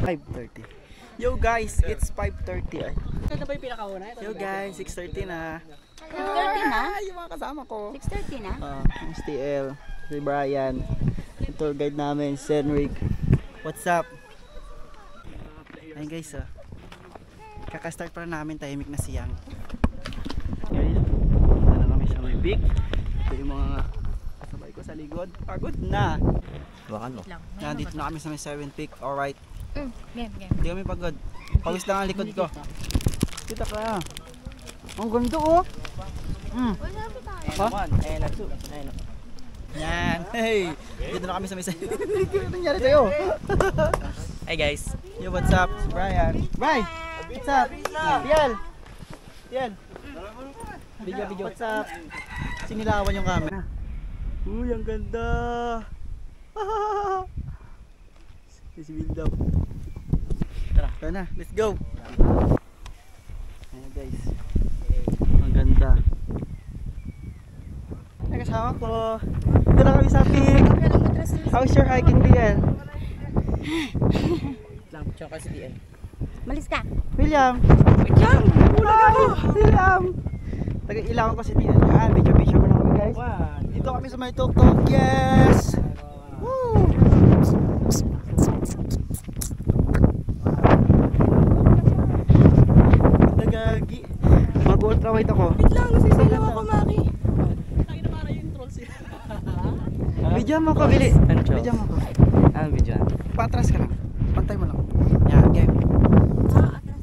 5:30. Yo guys, it's 5:30. Ito ba yung pinakauna? Yo guys, 6:30 na. 6:30 na? Yung mga kasama ko. 6:30 na? Yung TL, si Brian, yung tour guide namin, si Henrik. What's up? Ayun guys, kakastart pa namin, tahimik na siyang. Guys, ano kami sa may peak. Ito yung mga kasabay ko sa ligod. Pagod na. Baka no. Nandito na kami sa may 7 peak. Alright. Game. Hindi kami pagod. Pawis lang ang likod ko. Kita ka. Ang ganda oh. Ha? Yan. Hey. Dito na kami sa may 7 peak. Ano nangyari sa'yo? Hey guys. Yo, what's up? Si Brian. Bye! What's up? Tiel! Tiel! Video. What's up? Sinilawan yung camera. Uy, ang ganda! Let's build up. Tara na, let's go! Ayan guys. Ang ganda. Ay, kasama ko. Dito na kami sa peak. How's your hiking, Tiel? Tsaka si DN. Malis ka. William! William! Taga-ilangan ko si Tiel. Video mo na kami guys. Dito kami sa may tuk-tuk. Yes! Woo! Nagagi. Mag-ultra wide ako. Wait lang, nasisilaw ako, Maki. Tayo na para yung trolls yun. Video mo ko, Bili. Video mo ko. Video. Patras ka lang. Pantay mo lang. Yan, game.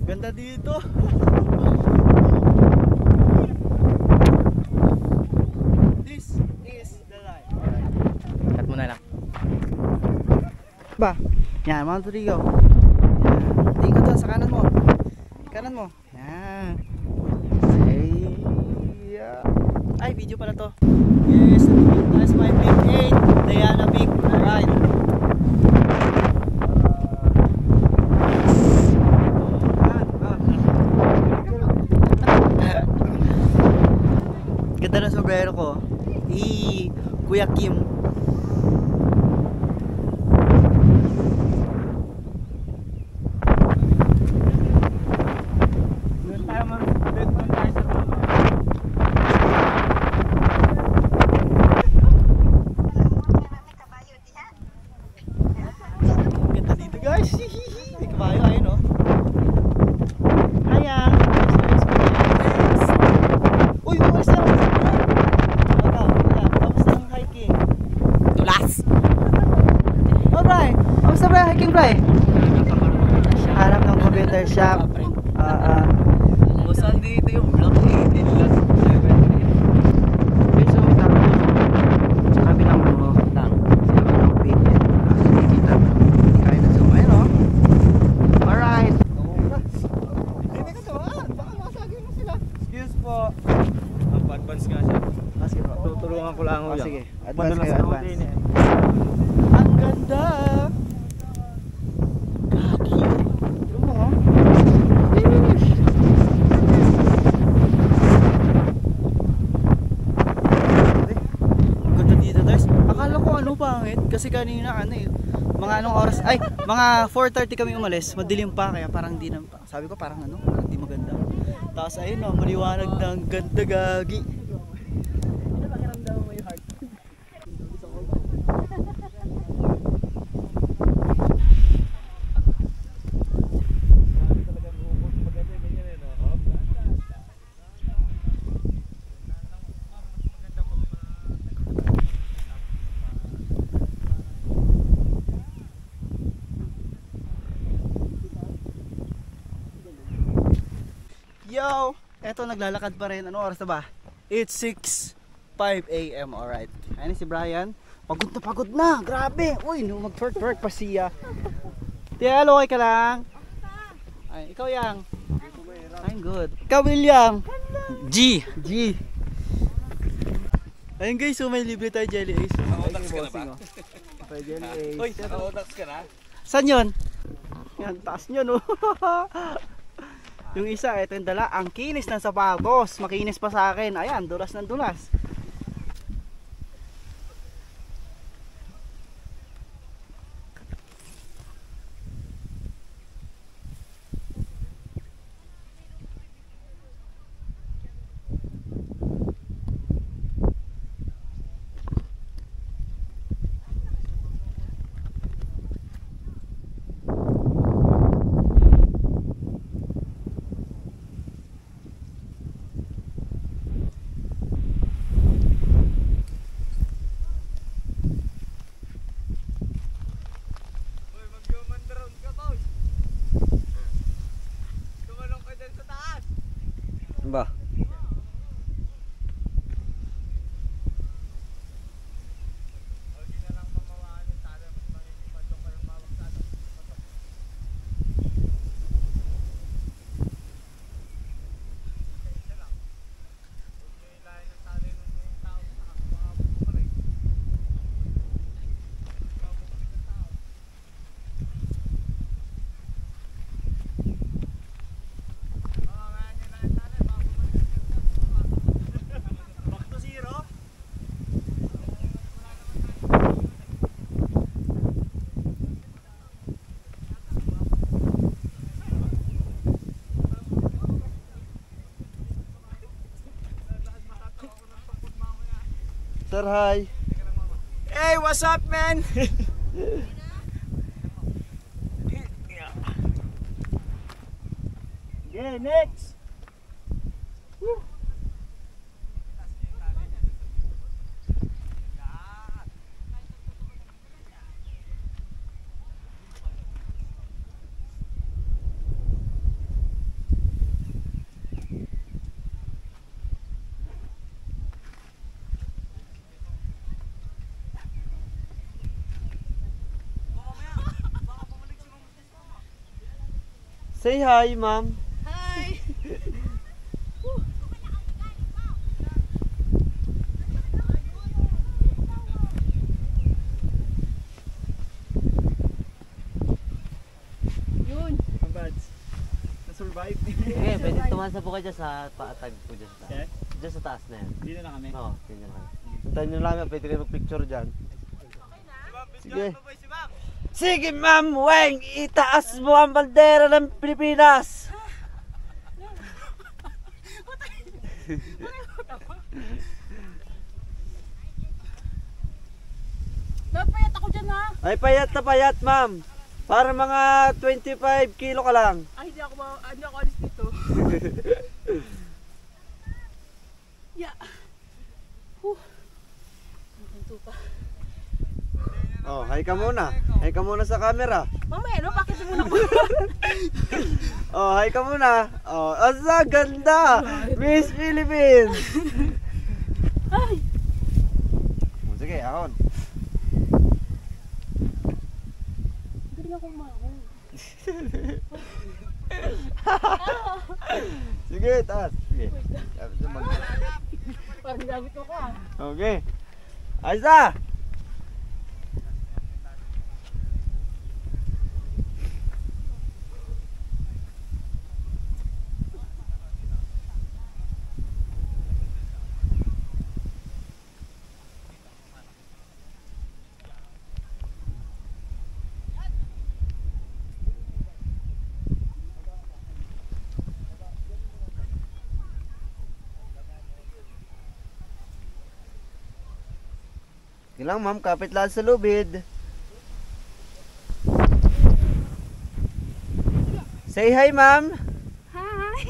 Ganda dito. This is the life. Cut mo na lang. Ba? Yan, mga turigaw. Yan. Tingin ka doon sa kanan mo. Kanan mo. Yan. Hey. Ay, video pala to. Yes, that's my big 8. Diana Peak. Alright. Ganda ng sombrero ko. Kuya Kim. Ganda dito guys. May kabayo ayun oh. Kaya uy, umalis na. Kamusta ang hiking? Tulas! Alright, kamusta ba yung hiking, Bray? Harap ng computer shop. Saan dito yung vlog eh? Okay, so tama mo. Sa kabilang mo. Sa kabilang page. Nakikita mo. Hindi kaya na zoom. Ayun o. Alright. Hindi ka tawaan. Baka masagin mo sila. Excuse po. Advance nga siya. Sige po. Tutulungan ko lang ako. Sige. Advance kayo. Advance. Ang ganda. Gagi. Tignan mo ha. Ang ganda dito guys. Akala ko ano pangit. Kasi kanina ano eh. Mga anong oras. Ay, mga 4:30 kami umalis. Madilim pa. Kaya parang di na. Sabi ko parang ano. Parang di maganda. Tapos ayun o. Maliwanag na ang ganda gagi. Yo! Eto naglalakad pa rin. Ano oras na ba? It's 6:05 AM. Alright. Ayun si Brian. Pagod na. Grabe. Uy, no, mag-work pa siya. Tielo, okay ka lang? Ay, ikaw yang. I'm good. Ikaw William. G! Ayun guys, so may libre tayo Jelly Ace. Nakautox ka na ba? Jelly Ace. Uy, nakautox ka na? Saan yun? Yan, taas nyo no. Yung isa, ito yung dala. Ang kinis ng sapatos. Makinis pa sa akin. Ayan, dulas ng dulas. ba? Sir, hi. Hey, what's up, man? Okay, next. Woo. Say hi, ma'am. Hi! Yun! Ang bads. Na-survive. Okay, pwede tumasa po kayo dyan sa paatag po dyan sa taas. Okay. Dyan sa taas na yan. Dito na kami. Oo, dyan lang. Puntahan nyo lang, pwede kayo mag-picture dyan. Sige. Sige, ma'am Weng, itaas mo ang bandera ng Pilipinas. Napayat ako dyan ha! Ay, payat na payat, ma'am. Para mga 25 kilo ka lang. Ay, hindi ako alis dito. Yeah. Ito pa. Oh, hi ka muna. Hi ka muna sa camera. Mamaya, no? Bakit mo na Oh, hi ka muna. Oh, asa ganda. Miss Philippines. Ay! Oh, sige, ahon. Galing ako umahon. Sige, taas. Sige. Parang gamit mo ka. Okay. Ayos na. Sige lang, ma'am, kapit lang sa lubid. Say hi, ma'am. Hi!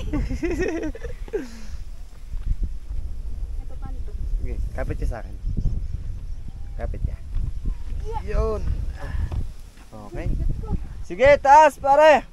Ito pa nito. Sige, kapit ka sa akin. Kapit ka. Yun. Okay. Sige, taas, pare.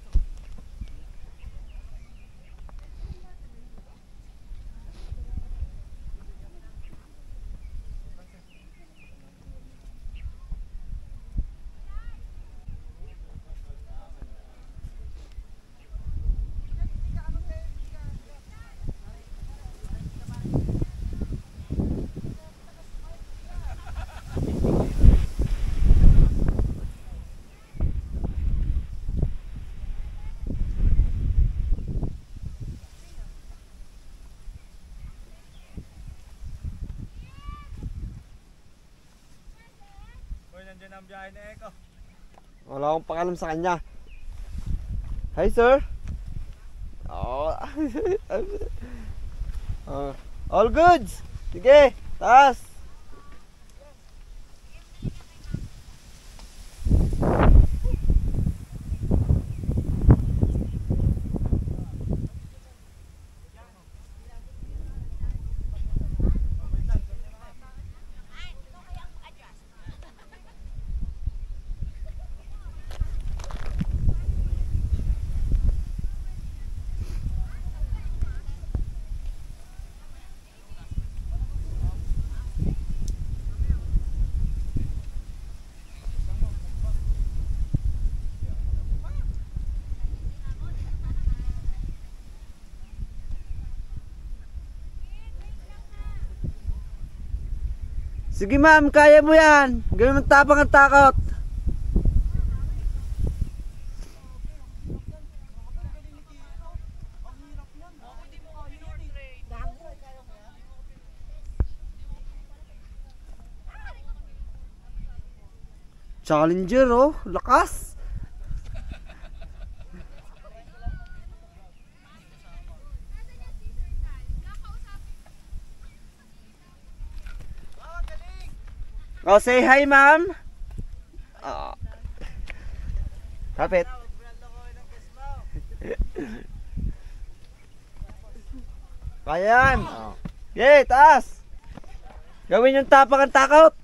Nandiyan ang biyahe na Eko. Wala akong pakalam sa kanya. Hi, sir. Oh. All goods. Sige, taas. Sige ma'am, kaya mo yan. Gawin mo tapang at takot. Challenger oh, lakas. Oh, say hi, ma'am. Oh. Kapit. Kaya yan. Oh. Yay, taas. Gawin yung tapang ang takot.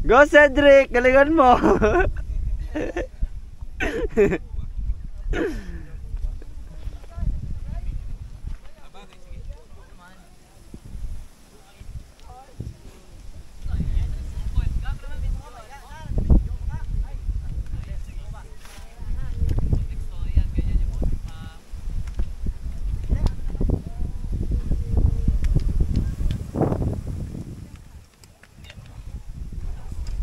Go Cedric, galingan mo.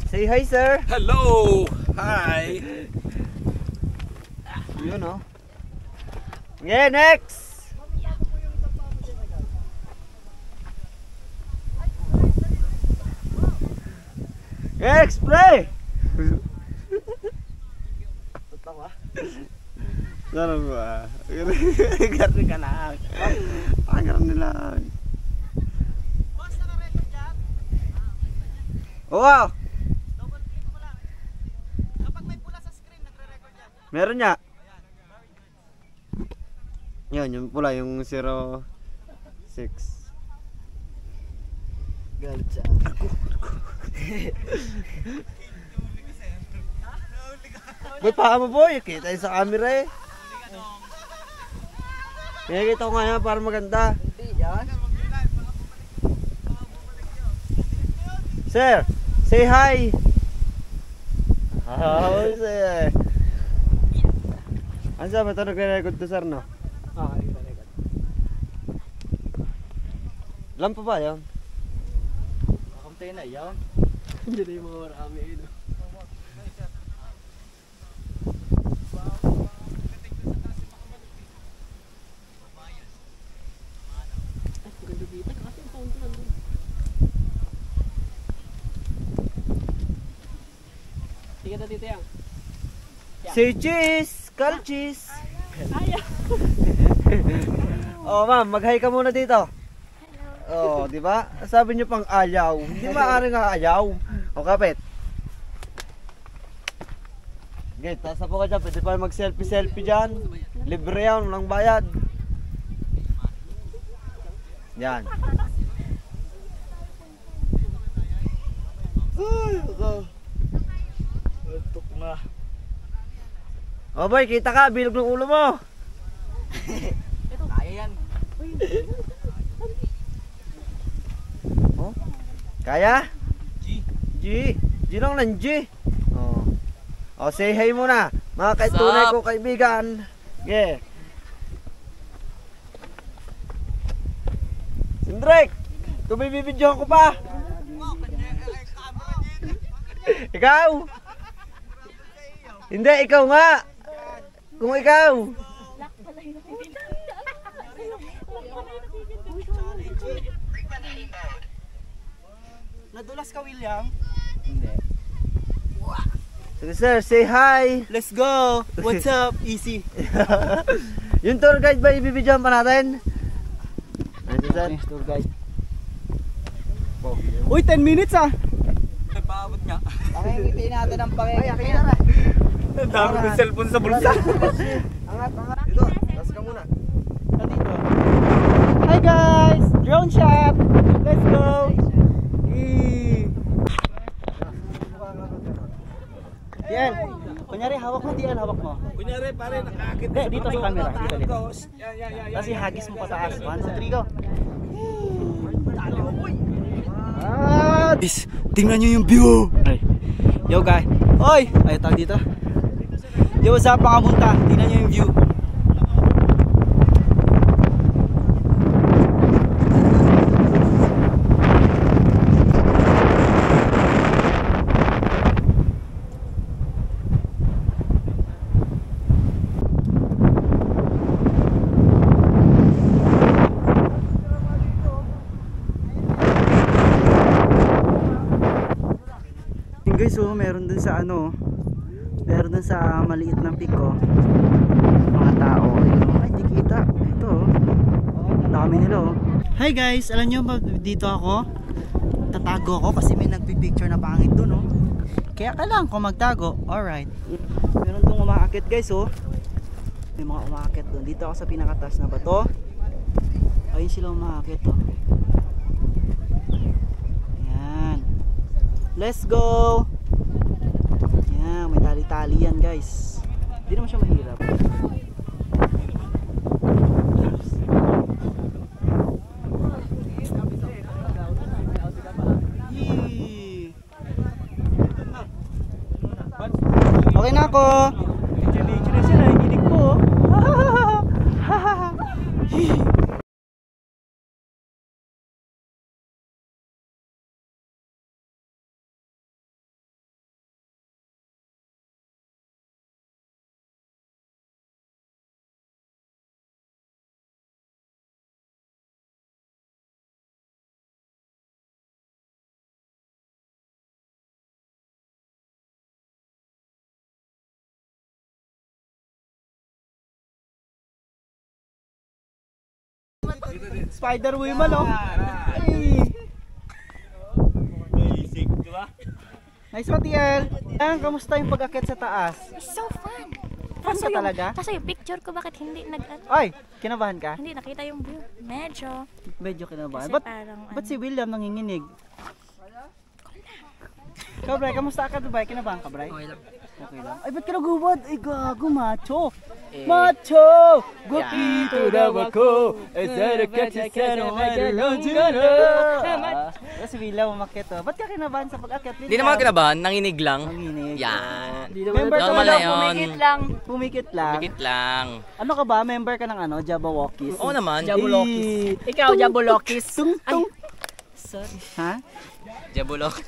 Say hi, sir. Hello! Hi! Yun, oh. Yeah, next! Next, play! Tatawa. Sarap ba? Gano'n ka lang. Gano'n nila. Oh, wow! Meron niya. Yan, yung pula, yung 06. Gantsa. Boy, paa mo boy. Kita yun sa camera eh. Nakikita ko nga yan para maganda. Sir, say hi. Oh, say hi. Ano sabi ito? Nagre-record to sir, no? Ah, nagre-record. Alam pa ba yun? Kakamtay na yan. Hindi na yung mga marami yun. Sige na dito yan. Say cheese! Call cheese! Oh ma'am, mag-hi ka muna dito. Oh, di ba? Sabi niyo pang ayaw. Hindi maaaring ayaw. O kapit. Okay, taas na po ka dyan. Pwede pa mag-selfie dyan. Libre yan, walang bayad. Yan. Ay, ako. Tutok na. Oh boy, kita ka, bilog ng ulo mo. Kaya yan. Oh? Kaya? G. G lang ng G. Oh. Oh, say hi muna. Mga kaitunay ko kaibigan. Yeah. Sindrek, bibidyohan ko pa. Ikaw? Hindi, ikaw nga. Kung ikaw. Nadulas ka, William? Hindi. Sige sir, say hi. Let's go! What's up? Easy. Yung tour guide ba ibibidyohan pa natin? Ano sir? Tour guide. Uy, 10 minutes ah! Nagpaabot nga. Pakingiti natin ang pakingiti. Ang dami kong cellphone sa bulsa. Angat. Dito, tas ka muna. Dito. Hi guys! Drone shot! Let's go! Yan. Kunyari hawak mo, diyan hawak mo. Kunyari pare, nakakit. Hindi, dito sa camera. Dito. Yan. Kasi hagis mo pataas. 1, 2, 3, go. Tingnan nyo yung view. Yo guys, Oy! Ay, tawag dito. Yo, what's up mga bunta? Tingnan nyo yung view. Guys, so meron dun sa ano, meron dun sa maliit ng peak ko, mga tao. Ay, di kita. Ito, ang dami nila oh. Hi guys, alam nyo ba dito ako? Tatago ako kasi may nagpipicture na pangit dun oh. Kaya kailangan ko magtago. Alright. Meron dong umaakit guys oh. May mga umaakit dun. Dito ako sa pinakatas na bato. Ayun sila umaakit oh. Let's go! Yan, may tali-tali yan guys. Hindi naman siya mahirap. Yee! Okay na ako! Medyo na siya, nakikinig po. Spider woman oh. Ay. Basic, di ba? Nice one, TL. Kamusta yung pag-akit sa taas? It's so fun. Fun ka talaga? Kaso yung picture ko, bakit hindi Ay, kinabahan ka? hindi nakita yung view? Medyo. Medyo kinabahan. Kasi Ba't, parang ba't si William nanginginig? Ikaw, Bray, kamusta ka, Dubai? Kinabahan ka, Bray? Okay lang. Okay lang. Ay, ba't ka nagubad? Ay, gago, macho. Macho! Guapito daw ako. Is that a catchy set on my si William umakit, oh. Ba't ka kinabahan sa pag-akit? Hindi naman kinabahan, nanginig lang. Nanginig. Yan. Member ka Normal ba? na yun. Pumikit lang. Pumikit lang. Pikit lang. Ano ka ba? Member ka ng ano? Jabberwockies? Oo naman. Jabberwockies. Ikaw, Jabulokis. Tung, tung. Ha? Jabulok.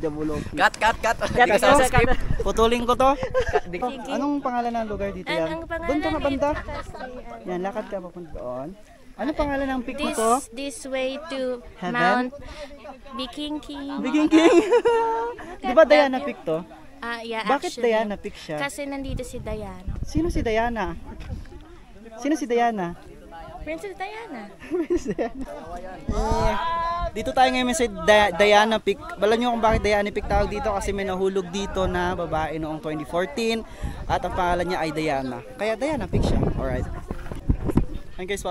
Jabberwockies. Cut. Cut, Ikaw sa cut, script. Putulin ko to. Anong pangalan ng lugar dito yan? Ang pangalan Doon ka nga banda. nito Yan, lakad ka papunta doon. Ano pangalan ng pick mo to? this way to Heaven? Mount Bikinking. Biging King. Di ba Diana pick to? Yeah, Bakit actually. Diana pick siya? Kasi nandito si Diana. Sino si Diana? Sino si Diana? Princess Diana. Dito tayo ngayon sa Diana Peak. Balan nyo kung bakit Diana Peak tawag dito kasi may nahulog dito na babae noong 2014 at ang pangalan niya ay Diana. Kaya Diana Peak siya. Alright. Ayun guys,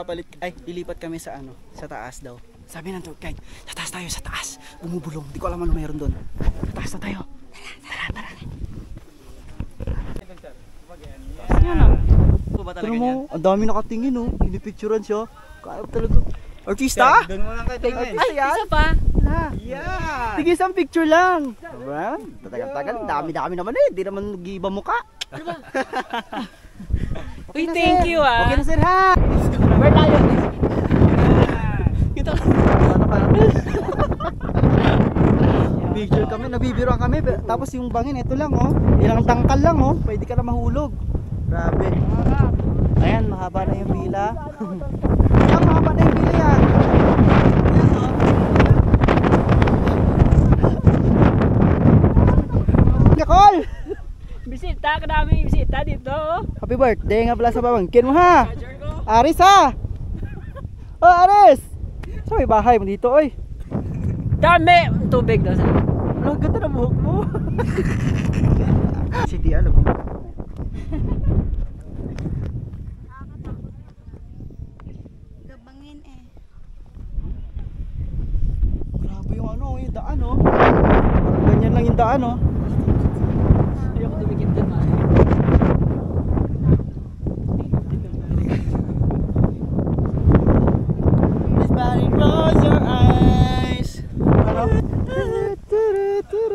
lilipat kami sa ano, sa taas daw. Sabi ng tour guide, sa taas tayo, sa taas. Bumubulong. Di ko alam ano mayroon doon. Sa taas na tayo. Tara. Yan ah. Pero mo, ang dami nakatingin oh. Pinipicturean siya. Kaya talaga. Artista? Doon mo lang kayo tingin. Ay, yan. Isa pa. Yeah! Sige, isang picture lang. Diba? Tatagal-tagal. Dami-dami naman eh. Hindi naman mag-iiba mukha. Uy, thank you ah. Okay na sir ha. Where tayo? Ito. Picture kami, nabibiruan kami. Tapos yung bangin, ito lang oh. Ilang tangkal lang oh. Pwede ka na mahulog. Grabe. Ayan, mahaba na yung pila. Ayan, mahaba na yung pila yan. Ayan oh. Nicole! Bisita, kadami bisita dito. Happy birthday nga pala sa pamangkin mo ha. Aris ha. Oh Aris. So may bahay mo dito oy. Dami! Tubig daw sa. Ang ganda ng buhok mo. City alam mo. Gabangin eh. Grabe yung ano, yung daan oh. Parang ganyan lang yung daan oh. Ayoko tumikit dyan man. Everybody close your eyes. Ano?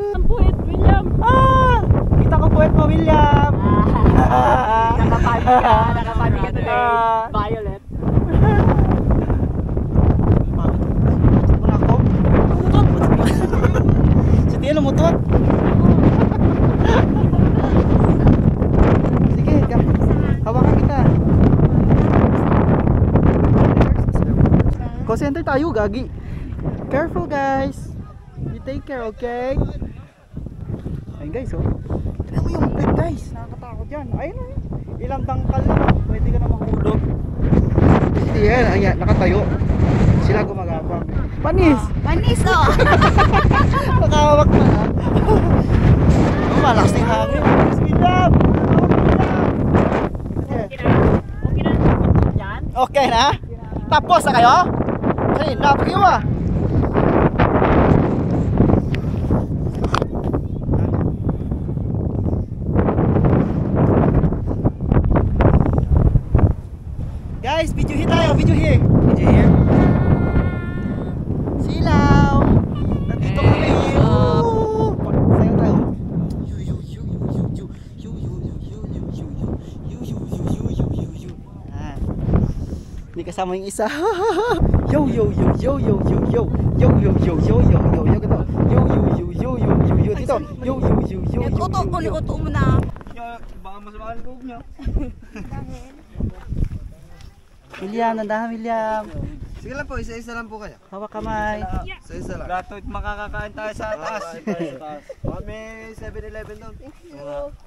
Ang puwit, William. Ah! Nakapanik ito eh. Violet. Wala ako. Si Tia lumutot. Sige, hawakan kita. Call center tayo, gagi. Careful guys. You take care, okay? Ayun guys, oh. Tignan mo yung bed guys. Nakakatakot yan. Ayun oh. Ilang tangkal lang. Pwede ka na mahulog. Hindi yan. Ayan, nakatayo. Sila gumagapang. Panis! Panis oh! Nakahawak na ha. Oh, malakas na yung hangin. Speed up! Okay na? Tapos na kayo? Kanina pa kayo ah. Guys, video hit tayo, video hit. Did you hear? Silaw! Nandito kami! Woo! Sayo tayo. Ah. Hindi kasama yung isa. Yo yo yo yo yo yo yo yo yo yo yo yo yo yo ganito. Yo yo yo yo yo yo yo dito. Yo yo yo yo yo. Uto mo na. Baka masama ang loob niya. William, nandahan William. Sige lang po, isa-isa lang po kayo. Hawak kamay. Isa-isa lang. Grato't makakakain tayo sa taas. Baka may 7-Eleven doon.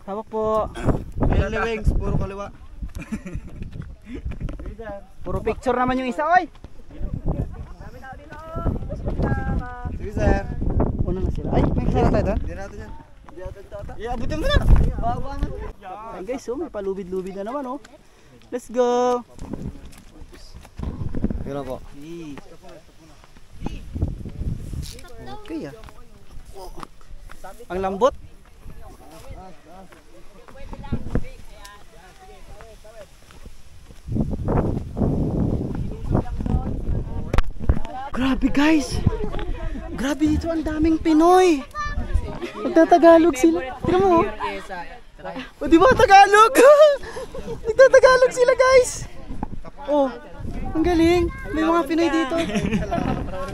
Hawak po. Only wings, puro kaliwa. Puro picture naman yung isa, oy. Sige sir. Una na sila. Ay, may kasama tayo doon. Hindi natin yan. Hindi natin tata. Iabutin mo na. Ay guys, oh, may palubid-lubid na naman, oh. Let's go. Sige lang po. Okay ah. Ang lambot. Grabe guys. Grabe dito, ang daming Pinoy. Nagtatagalog sila. Tingnan mo. O di ba Tagalog? Nagtatagalog sila guys. Oh, ang galing. May mga Pinoy dito.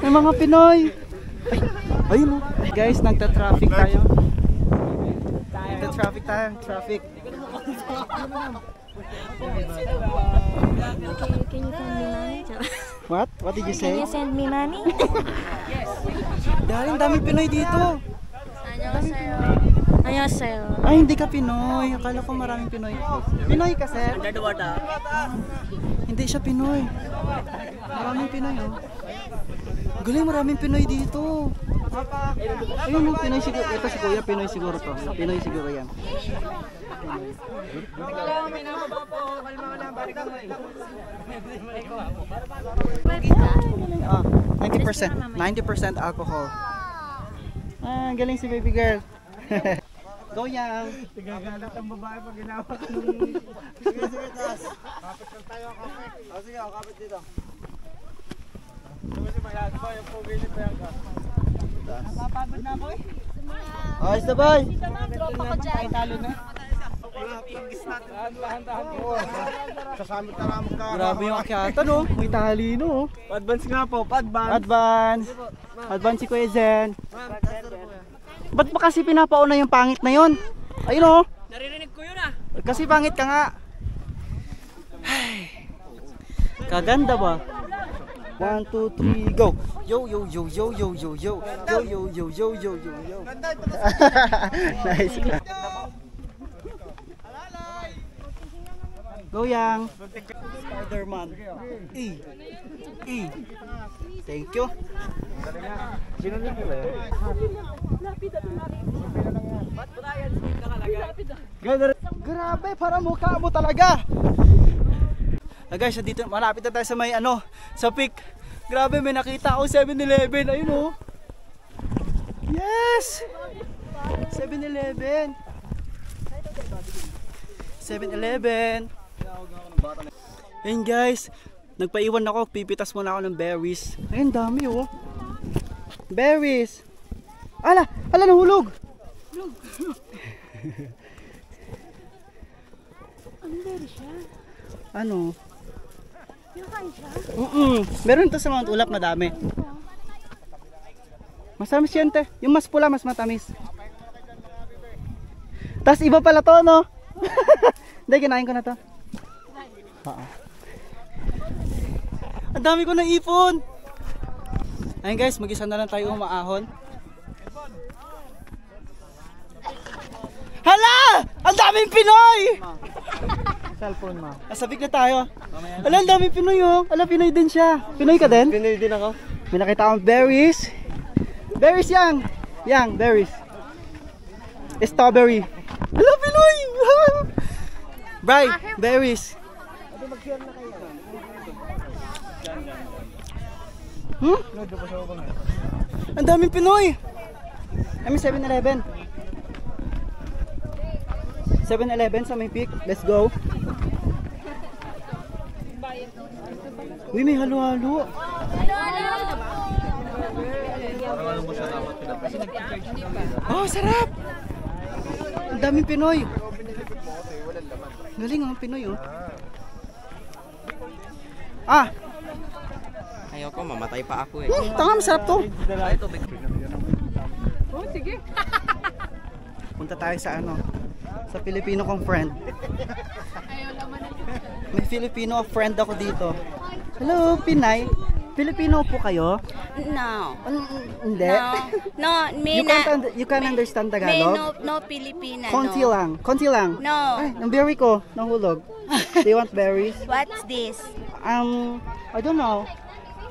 May mga Pinoy. Ay, ayun oh. Guys, nagta-traffic tayo. Nagta-traffic tayo. Traffic. Can you send me money? What? What did you Can say? you send me money? Dahil ang daming Pinoy dito. Annyeonghaseyo. Ay, hindi ka Pinoy. Akala ko maraming Pinoy. Pinoy ka, sir? Hindi siya Pinoy. Maraming Pinoy, oh. Galing, maraming Pinoy dito. Ayun, oh, Pinoy siguro. Ito si Kuya, Pinoy siguro to. Pinoy siguro yan. Ah, 90%. 90% alcohol. Ah, galing si baby girl. Go yang. Tigagalat ang babae pag ginawa ka Sige, sige, taas. Kapit lang tayo, kapit. Oh, sige, kapit dito. Kasi mayagba yung pumili pa yan ka. Napapagod na ako eh. Ayos na boy. Sasamit na ramon ka. Grabe yung akyata no. May talino oh. Advance nga po, advance. Advance. Advance si Kuya Zen. Ba't ba kasi pinapauna yung pangit na yon? Ayun oh. Naririnig ko yun ah. Kasi pangit ka nga. Ay. Kaganda ba? 1, 2, 3, go! Yo yo yo yo yo yo yo yo yo yo yo yo yo yo. Nice. Go yang. Spider-Man. Thank you. Sino nito eh? Grabe, para mukha mo talaga. Guys, dito malapit na tayo sa may ano, sa peak. Grabe, may nakita ako 7-Eleven. Ayun oh. Yes! 7-Eleven. 7-Eleven. Ayun guys, nagpaiwan ako, pipitas muna ako ng berries. Ayun, dami oh. Berries. Ala, nahulog. Ano? Meron to sa Mount Ulap, madami. Masamis yan, te. Yung mas pula, mas matamis. Tapos iba pala to, no? Hindi, kinain ko na to. Oo. Ang dami ko na ipon. Ayun guys, mag-isa na lang tayo umaahon. Hala! Ang daming Pinoy! Cellphone mo. Nasabik na tayo. Hala, ang daming Pinoy oh. Hala, Pinoy din siya. Pinoy ka din? Pinoy din ako. May nakita akong berries. Berries yang! Yang, berries. Strawberry. Hala, Pinoy! Bray, berries. Ang daming Pinoy! I mean 7-Eleven. 7-Eleven sa may peak. Let's go. Uy, may halo-halo. Oh, sarap! Ang daming Pinoy. Galing ang Pinoy oh. Ah! Ayoko, mamatay pa ako eh. Tanga, masarap to. Ay, tubig. Oh, sige. Punta tayo sa ano, sa Filipino kong friend. May Filipino friend ako dito. Hello, Pinay. Filipino po kayo? No. Hindi. No, me You can't understand me Tagalog? no Pilipina. Konti no. lang. Konti lang. No. Ay, ang berry ko, nahulog. Do you want berries? What's this? I don't know.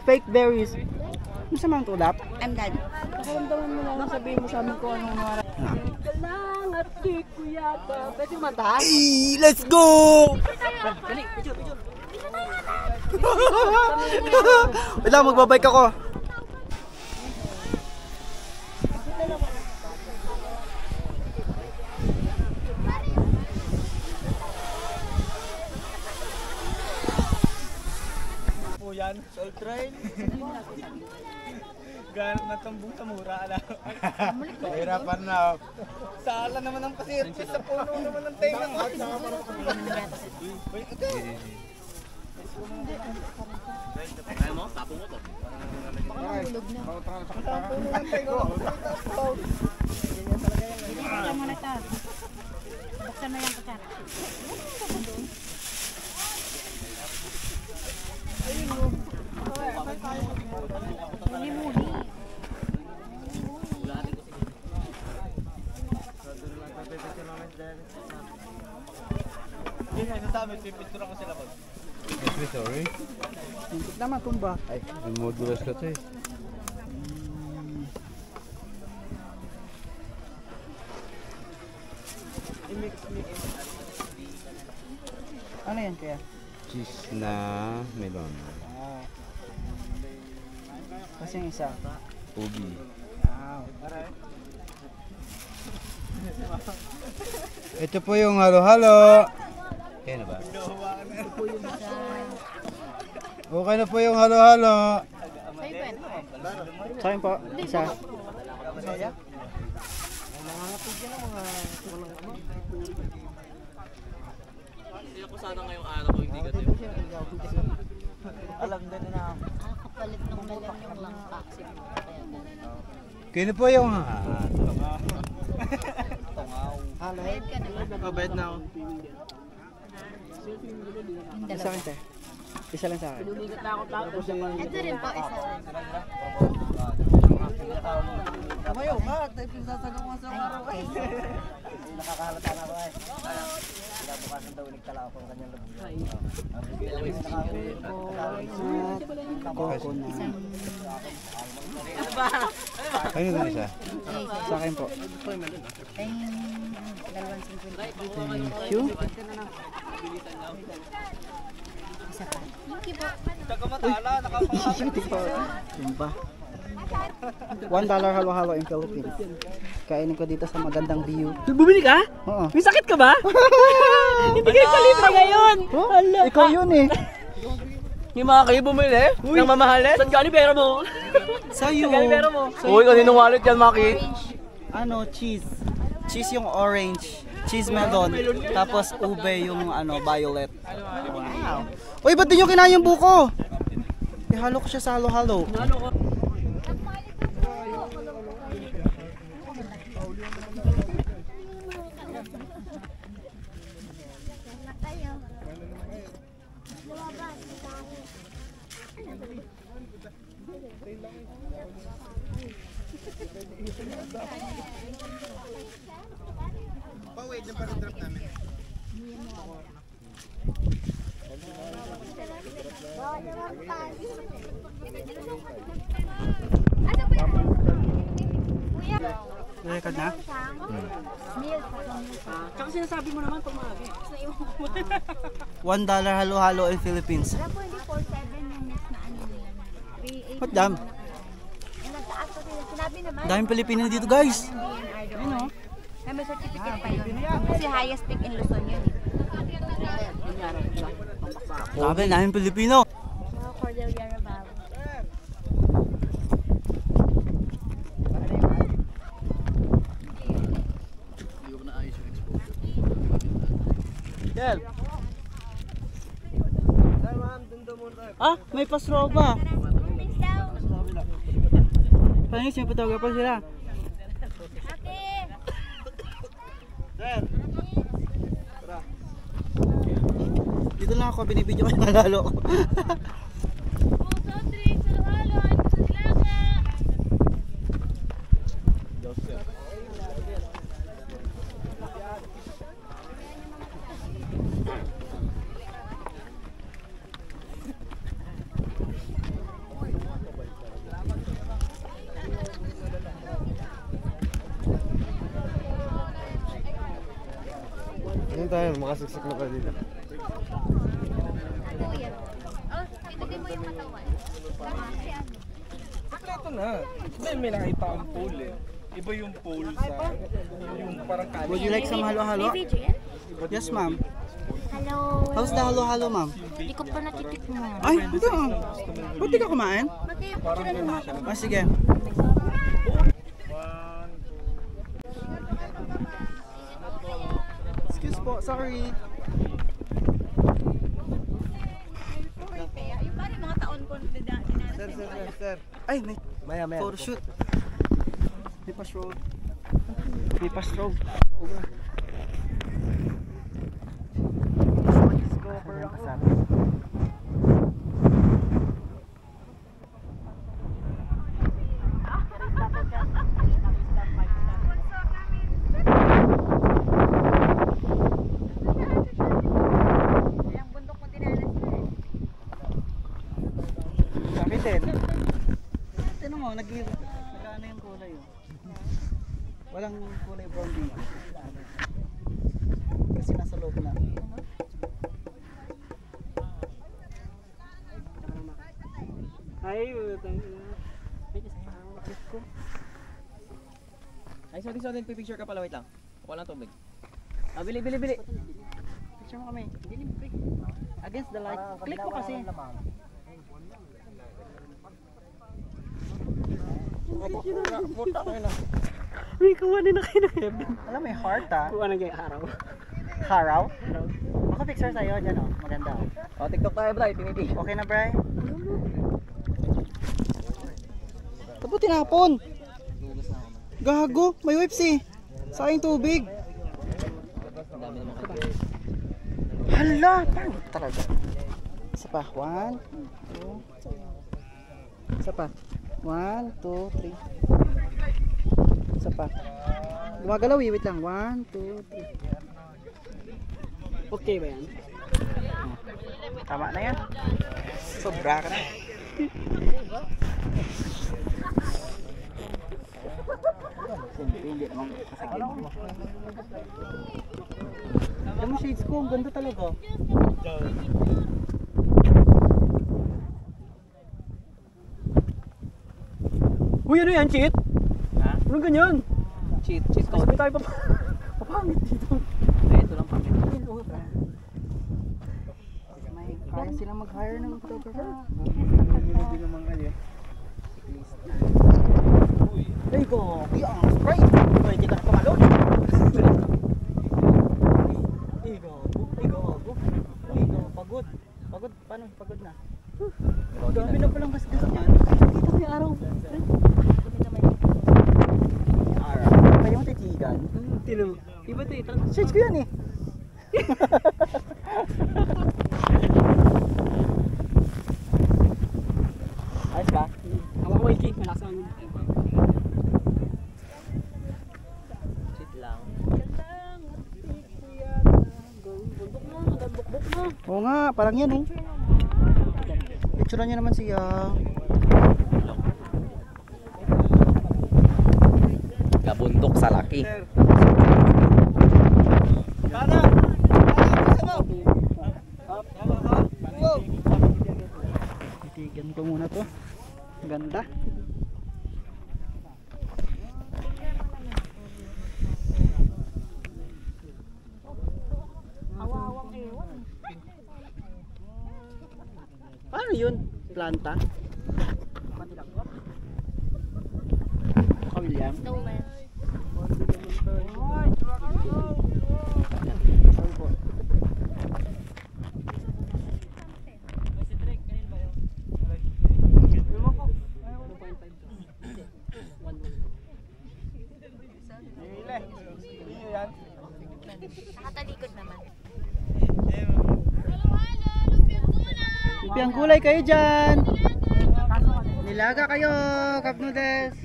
Fake berries. Ano sa Mount Ulap? I'm done. Nakaramdaman mo lang, sabihin mo sa amin kung anong nara. Lang at di ko yata. Pwede mataas? Hey, let's go! Wait lang, magbabike ako. Po yan, Soul Train. Ganap na tambong sa mura, ala. Mahirapan na. Sala naman ang pasirtis sa puno naman ng tenga. Kaya mo, tapo mo to. Buksan mo na ito. Buksan mo yung kutsara. Hindi, sasabi, pipicture ako sila ko. Sorry. Naman tumba. Ay, modulas ka to eh. Ano yan kaya? Cheese na melon. Kasi yung isa. Ubi. Ito po yung halo-halo. Okay na ba? Okay na po yung halo-halo. Sa akin po, isa. Hindi ako sana ngayong araw ko hindi kasi. Alam din na. Kapalit ng melon yung langka. Okay na po yung Bayad ka na. Mabait na ako. Isa akin, te. Isa lang sa akin. Lumigat na ako tapos. Ito rin po, isa. Kamayo, bakit? Tayo pinasasagaw mo sa araw. Okay. Nakakahalata na ba eh. Kinabukasan daw ulit ako ng kanyang labi. Coconut. Ayun na isa. Sa akin po. Ay, 2.50. Thank you. Isa pa. Thank you po. Nakamatala, nakapangalaman. Tumba. $1 halo-halo in Philippines. Kainin ko dito sa magandang view. Bumili ka? Oo. May sakit ka ba? Hindi kayo palibre ngayon. Oh, ikaw yun eh. Yung mga kayo bumili? Nang mamahalin? Saan galing pera mo? Sa'yo. Saan galing pera mo? Uy, kaninong wallet yan, Maki? Ano, cheese. Cheese yung orange. cheese melon, tapos ube yung ano, violet. Wow. Uy, ba't di nyo kinain yung buko? Ihalo ko siya sa halo-halo. Record na? Tsaka sinasabi mo naman pag maaga. $1 halo-halo in Philippines. Wala po, hindi 4-7 yung next na ano nila na. What dam? Nagtaas kasi sinabi naman. Daming Pilipino dito, guys. DNR doon. Ay, may certificate pa yun. Kasi highest peak in Luzon yun. Sabi, daming Pilipino. Mga Cordillera Valley. Del. Ah, may pasro ba? Thanks daw. Panis yung photographer sila. Ate! Dito lang ako, binibidyo ko yung nalalo ko. Ano tayo? Makasiksik na pa dito. Kuya. Oh, ibigay mo yung katawan. Kasi ano. Kompleto na. May nakita akong pool eh. Iba yung pool sa yung parang kanin. Would you like some halo-halo? May video yan? Yes, ma'am. Hello. How's the halo-halo, ma'am? Hindi ko pa natitikman. Ay, hindi ah. Ba't di ka kumain? Picture mo siya. Ah, sige. Excuse po, sorry. Yung parang mga taon ko Sir. Ay, may Maya. photoshoot. May pa-strobe. May pa-strobe. Ang bundok mo dinanas na eh. Kami din. Tignan mo, nag-ano yung kulay oh. Walang kulay brown dito. Kasi nasa loob na. Ay, Ay, sorry. Pipicture ka pala. Wait lang. Wala lang tubig. Ah, bili. Picture mo kami. Against the light. Click mo kasi. may kuwanin na kayo ng heaven. Alam, may heart ah. Kuha na kayo araw. Haraw? Ako picture sa'yo dyan oh. Maganda oh. O, TikTok tayo, Bray. Tiniti. Okay na, Bray? Ba't mo tinapon? Gago, may wipes eh. Sayang tubig. Hala, pangit talaga. Isa pa, 1, 2. Isa pa. 1, 2, 3. Isa pa. Gumagalaw eh, wait lang. 1, 2, 3. Okay ba yan? Tama na yan. Sobra ka na. Siyempre, hindi naman kasagin. Alam mo shades ko, ang ganda talaga. Uy, ano yan, cheat? Ha? Anong ganyan? Cheat Kasi code. may tayo papangit dito. Ay, ito lang pamit. May kaya silang mag-hire ng photographer. Hindi naman kayo. Ay, go! Ang spray! Pwede ka na pumalon. Pagod. Pagod, paano? Pagod na. Dami na palang gasgas niyan. Kita ko yung araw. Araw. Pwede mo titigan. Tinan mo. Iba ito eh. Search ko yan eh. Ayos ba? Hawak ko iki. Malakas ang Sit lang. bundok na. Nagbukbok na. Oo nga, parang yan eh. Picturean niya naman siya. Gabundok sa laki. Titigan ko muna to. Ganda. Paano yun? Planta? William. Snowman. Nakatalikod naman. Lumpiang gulay kayo dyan. Nilaga kayo, Cup Noodles.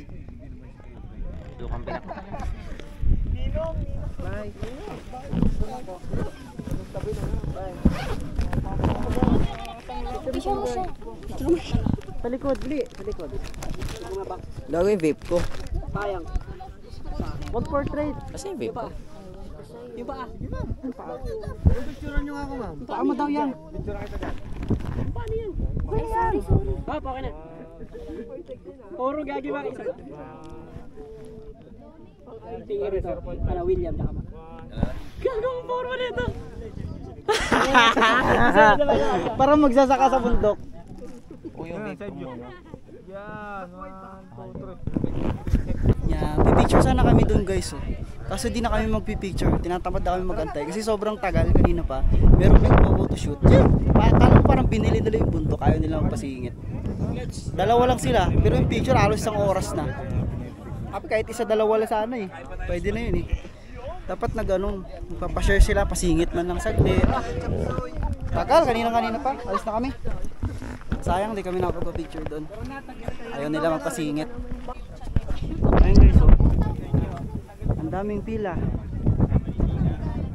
Lukang pinak. Bye. Palikod, bili. Palikod. Gagawin vape ko. Sayang. Wag portrait. Kasi yung vape ko. Yung paa. Picturean nyo nga ako, ma'am. Paa mo daw yan. Paano yan? Ay, sorry. Okay na. Puro gagi ba isa? Tingin ito. Para William tsaka ma. Gagawin puro nito. Para magsasaka sa bundok. O yung vape ko muna. Yan, pipicture sana kami doon guys oh. Kaso di na kami magpipicture, tinatamad na kami magantay kasi sobrang tagal kanina pa. Meron nagpo-photoshoot. Parang binili nila yung bundok, ayaw nila magpasingit. Dalawa lang sila, pero yung picture halos isang oras na. Kahit isa dalawa lang sana eh. Pwede na yun eh. Dapat na ganun, magpapashare sila, pasingit man lang saglit. Tagal, kanina pa, alis na kami. Sayang di kami nakapagpa-picture doon. Ayaw nila magpasingit. Ayun guys oh. Ang daming pila.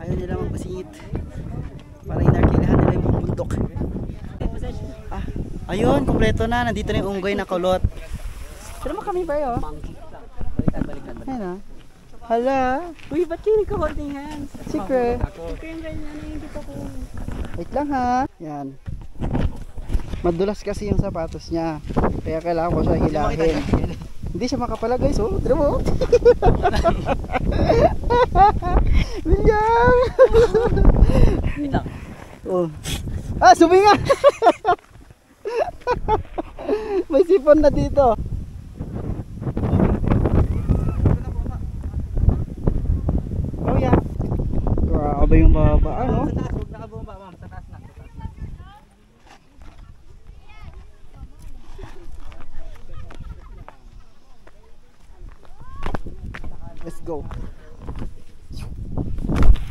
Ayaw nila magpasingit. Para inarkilahan nila yung bundok. Ah, ayun, kompleto na. Nandito na yung unggoy na kulot. Pero kami ba yun? Balikan. Ayun ah. Hala, Uy, ba't kayo nagka-holding hands? secret. Huwag kayong ganyan, hindi pa ko. Wait lang ha. Yan. Madulas kasi yung sapatos niya. Kaya kailangan ko siya hilahin. Hindi siya makapala guys oh. Tira mo. William! Wait lang. Oh. Ah, suminga! May sipon na dito. Oh yeah. Grabe yung baba. Ano? Let's go.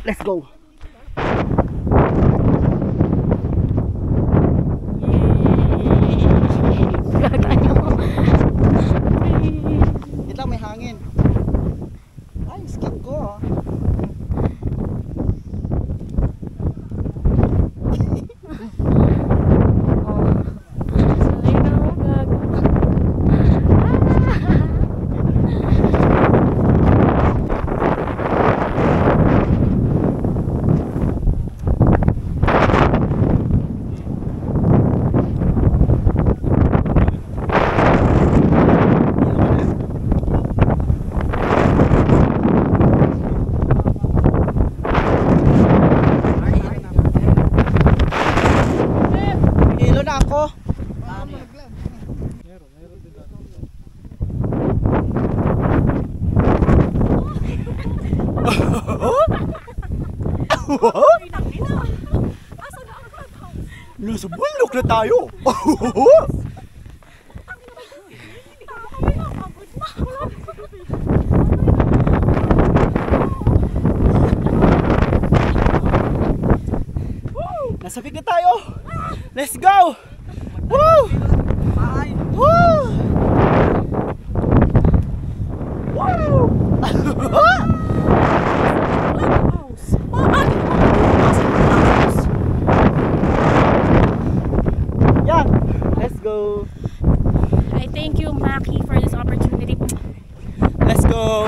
Let's go. Ito may hangin. Ay, skin ko ah. Nasa bulok na tayo! Nasa peak na tayo! Let's go! Woo! Woo! Woo! Yan! Let's go! I thank you, Maki, for this opportunity. Let's go!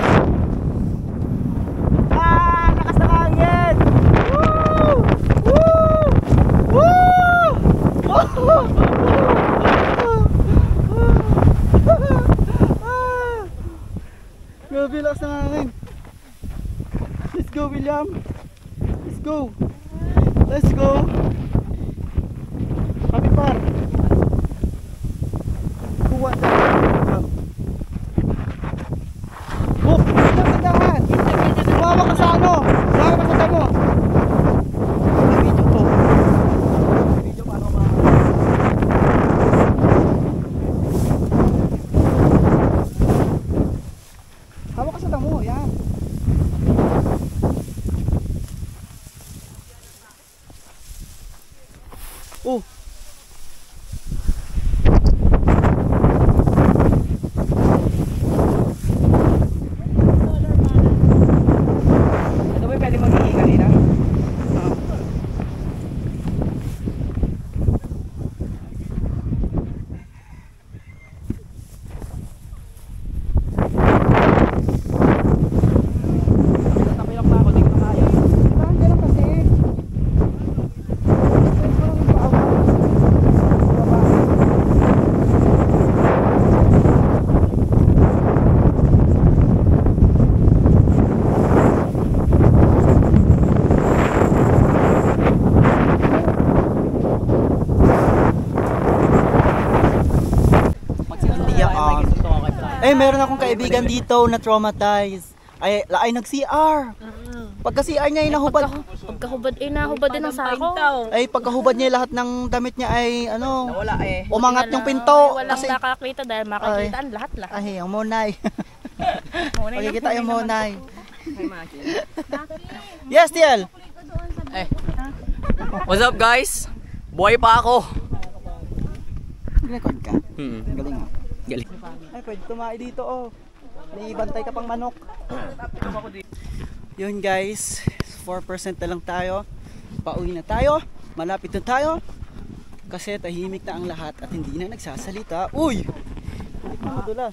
Ah! Lakas na hangin! Woo! Woo! Woo! Grabe, lakas na hangin! Let's go, William! Let's go! Let's go! Happy par! Kuha na! Oh! Dahan! Sumawa ka sa ano? Sumawa ka sa damo! Video to. Video paano ka hawak ka sa damo, yan. Oh! Ito ba pwede magiging kanina? Tapilak na ako, di ko na kaya. Diba, ganun kasi. Eh, meron akong kaibigan dito na traumatized. Ay nag-CR. Pagka-CR niya ay nahubad. Pagkahubad, nahubad din ang sako. Ay pagkahubad niya lahat ng damit niya ay ano, Wala eh. umangat yung pinto. Walang Kasi, nakakita dahil makikita ang lahat-lahat. ay, ang monay. Pagkikita yung monay. Yes, Tiel. What's up guys? Buhay pa ako. Record ka. Galing nga. Galing. Ay, pwede tumae dito oh. May bantay ka pang manok. Yun guys, 4% na lang tayo. Pauwi na tayo. Malapit na tayo. Kasi tahimik na ang lahat at hindi na nagsasalita. Uy! Madulas.